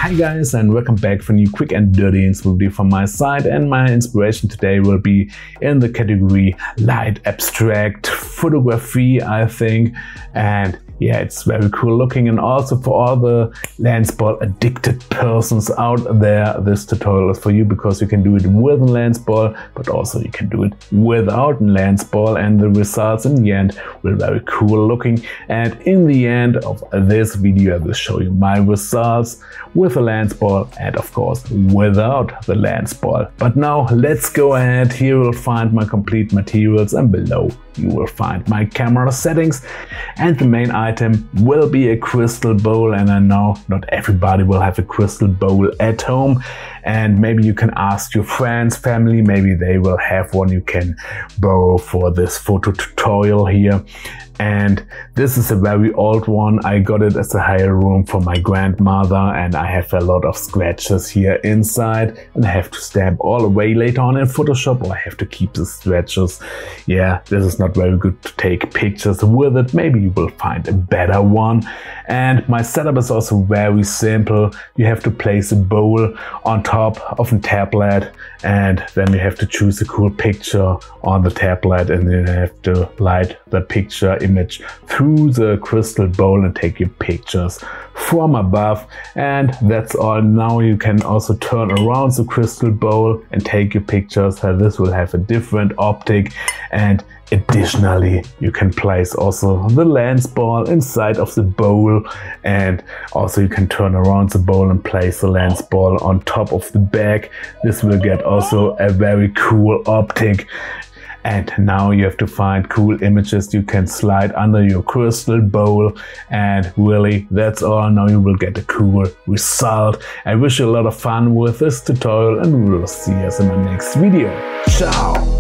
Hi guys, and welcome back for a new quick and dirty video from my side, and my inspiration today will be in the category light abstract photography, I think. And yeah, it's very cool looking, and also for all the Lensball addicted persons out there, this tutorial is for you, because you can do it with a Lensball, but also you can do it without a Lensball, and the results in the end will be very cool looking. And in the end of this video I will show you my results with a Lensball and of course without the Lensball. But now let's go ahead. Here you'll find my complete materials, and below you will find my camera settings, and the main item will be a crystal bowl. And I know not everybody will have a crystal bowl at home, and maybe you can ask your friends, family, maybe they will have one you can borrow for this photo tutorial here. And this is a very old one. I got it as a hire room for my grandmother, and I have a lot of scratches here inside, and I have to stamp all away later on in Photoshop, or I have to keep the scratches. Yeah, this is not very good to take pictures with it. Maybe you will find a better one. And my setup is also very simple. You have to place a bowl on top of a tablet, and then you have to choose a cool picture on the tablet, and then you have to light the picture image through the crystal bowl and take your pictures from above. And that's all. Now you can also turn around the crystal bowl and take your pictures. This will have a different optic, and additionally you can place also the Lensball inside of the bowl, and also you can turn around the bowl and place the Lensball on top of the bag. This will get also a very cool optic. And now you have to find cool images you can slide under your crystal bowl, and really that's all. Now you will get a cool result. I wish you a lot of fun with this tutorial, and we will see us in my next video. Ciao!